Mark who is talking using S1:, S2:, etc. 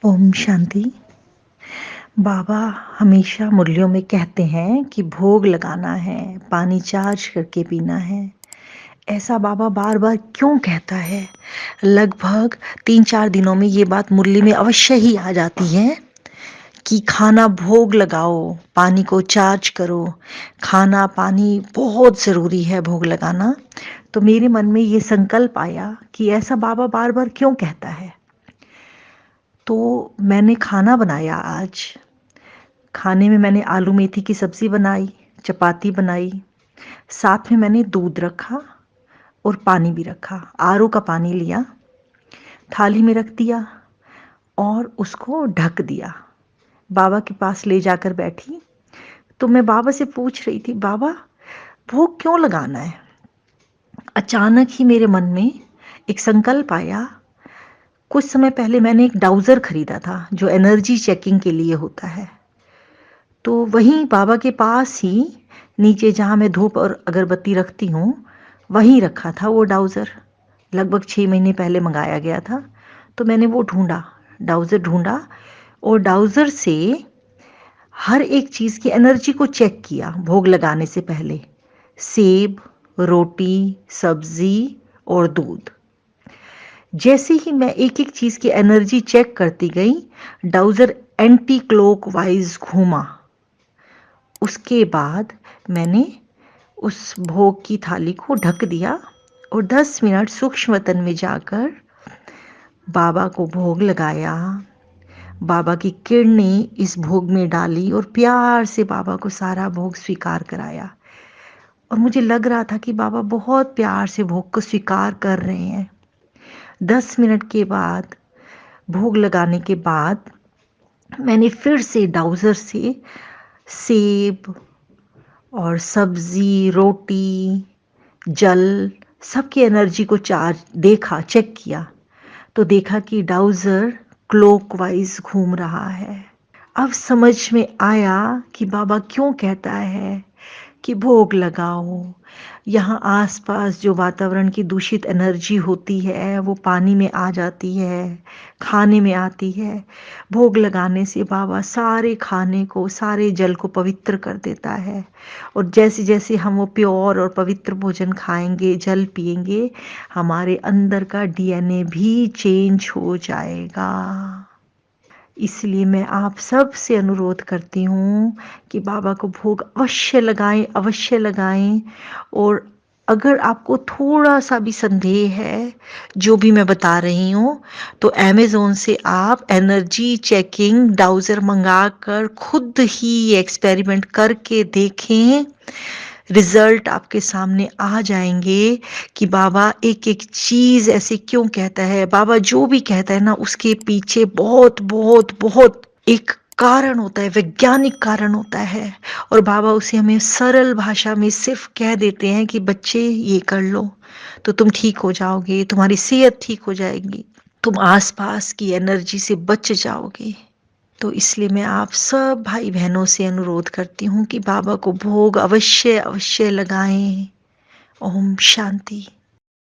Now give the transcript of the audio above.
S1: ओम शांति। बाबा हमेशा मुरलियों में कहते हैं कि भोग लगाना है, पानी चार्ज करके पीना है। ऐसा बाबा बार-बार क्यों कहता है? लगभग 3-4 दिनों में ये बात मुरली में अवश्य ही आ जाती है कि खाना भोग लगाओ, पानी को चार्ज करो। खाना, पानी बहुत ज़रूरी है भोग लगाना। तो मेरे मन में ये संकल्प आया कि ऐसा बाबा बार-बार क्यों कहता है? तो मैंने खाना बनाया आज। खाने में मैंने आलू मेथी की सब्ज़ी बनाई, चपाती बनाई, साथ में मैंने दूध रखा और पानी भी रखा। आरओ का पानी लिया, थाली में रख दिया और उसको ढक दिया। बाबा के पास ले जाकर बैठी, तो मैं बाबा से पूछ रही थी, "बाबा, भोग क्यों लगाना है?" अचानक ही मेरे मन में एक संकल्प आया। कुछ समय पहले मैंने एक डाउज़र खरीदा था, जो एनर्जी चेकिंग के लिए होता है। तो वहीं बाबा के पास ही नीचे जहाँ मैं धूप और अगरबत्ती रखती हूँ, वहीं रखा था वो डाउज़र। लगभग 6 महीने पहले मँगाया गया था। तो मैंने वो ढूँढा, डाउज़र ढूँढा और डाउज़र से हर एक चीज़ की एनर्जी को चेक किया भोग लगाने से पहले। सेब, रोटी, सब्ज़ी और दूध। जैसे ही मैं एक-एक चीज़ की एनर्जी चेक करती गई, डाउज़र एंटी क्लॉकवाइज़ घूमा। उसके बाद मैंने उस भोग की थाली को ढक दिया और 10 मिनट सूक्ष्म वतन में जाकर बाबा को भोग लगाया। बाबा की किरणें इस भोग में डाली और प्यार से बाबा को सारा भोग स्वीकार कराया। और मुझे लग रहा था कि बाबा बहुत प्यार से भोग को स्वीकार कर रहे हैं। 10 मिनट के बाद, भोग लगाने के बाद, मैंने फिर से डाउज़र से सेब और सब्ज़ी, रोटी, जल, सबकी एनर्जी को चार्ज देखा, चेक किया, तो देखा कि डाउज़र क्लॉकवाइज़ घूम रहा है। अब समझ में आया कि बाबा क्यों कहता है कि भोग लगाओ। यहाँ आस-पास जो वातावरण की दूषित एनर्जी होती है, वो पानी में आ जाती है, खाने में आती है। भोग लगाने से बाबा सारे खाने को, सारे जल को पवित्र कर देता है और जैसे-जैसे हम वो प्योर और पवित्र भोजन खाएँगे, जल पिएँगे, हमारे अंदर का डीएनए भी चेंज हो जाएगा। इसलिए मैं आप सब से अनुरोध करती हूँ कि बाबा को भोग अवश्य लगाएँ और अगर आपको थोड़ा-सा भी संदेह है, जो भी मैं बता रही हूँ, तो अमेज़न से आप एनर्जी चेकिंग डाउज़र मँगाकर खुद ही एक्सपेरिमेंट करके देखें। रिज़ल्ट आपके सामने आ जाएँगे कि बाबा एक-एक चीज़ ऐसे क्यों कहता है। बाबा जो भी कहता है ना उसके पीछे बहुत एक कारण होता है, वैज्ञानिक कारण होता है और बाबा उसे हमें सरल भाषा में सिर्फ़ कह देते हैं कि बच्चे ये कर लो, तो तुम ठीक हो जाओगे, तुम्हारी सेहत ठीक हो जाएगी, तुम आस-पास की एनर्जी से बच जाओगे। तो इसलिए मैं आप सब भाई-बहनों से अनुरोध करती हूँ कि बाबा को भोग अवश्य लगाएँ। ओम शांति।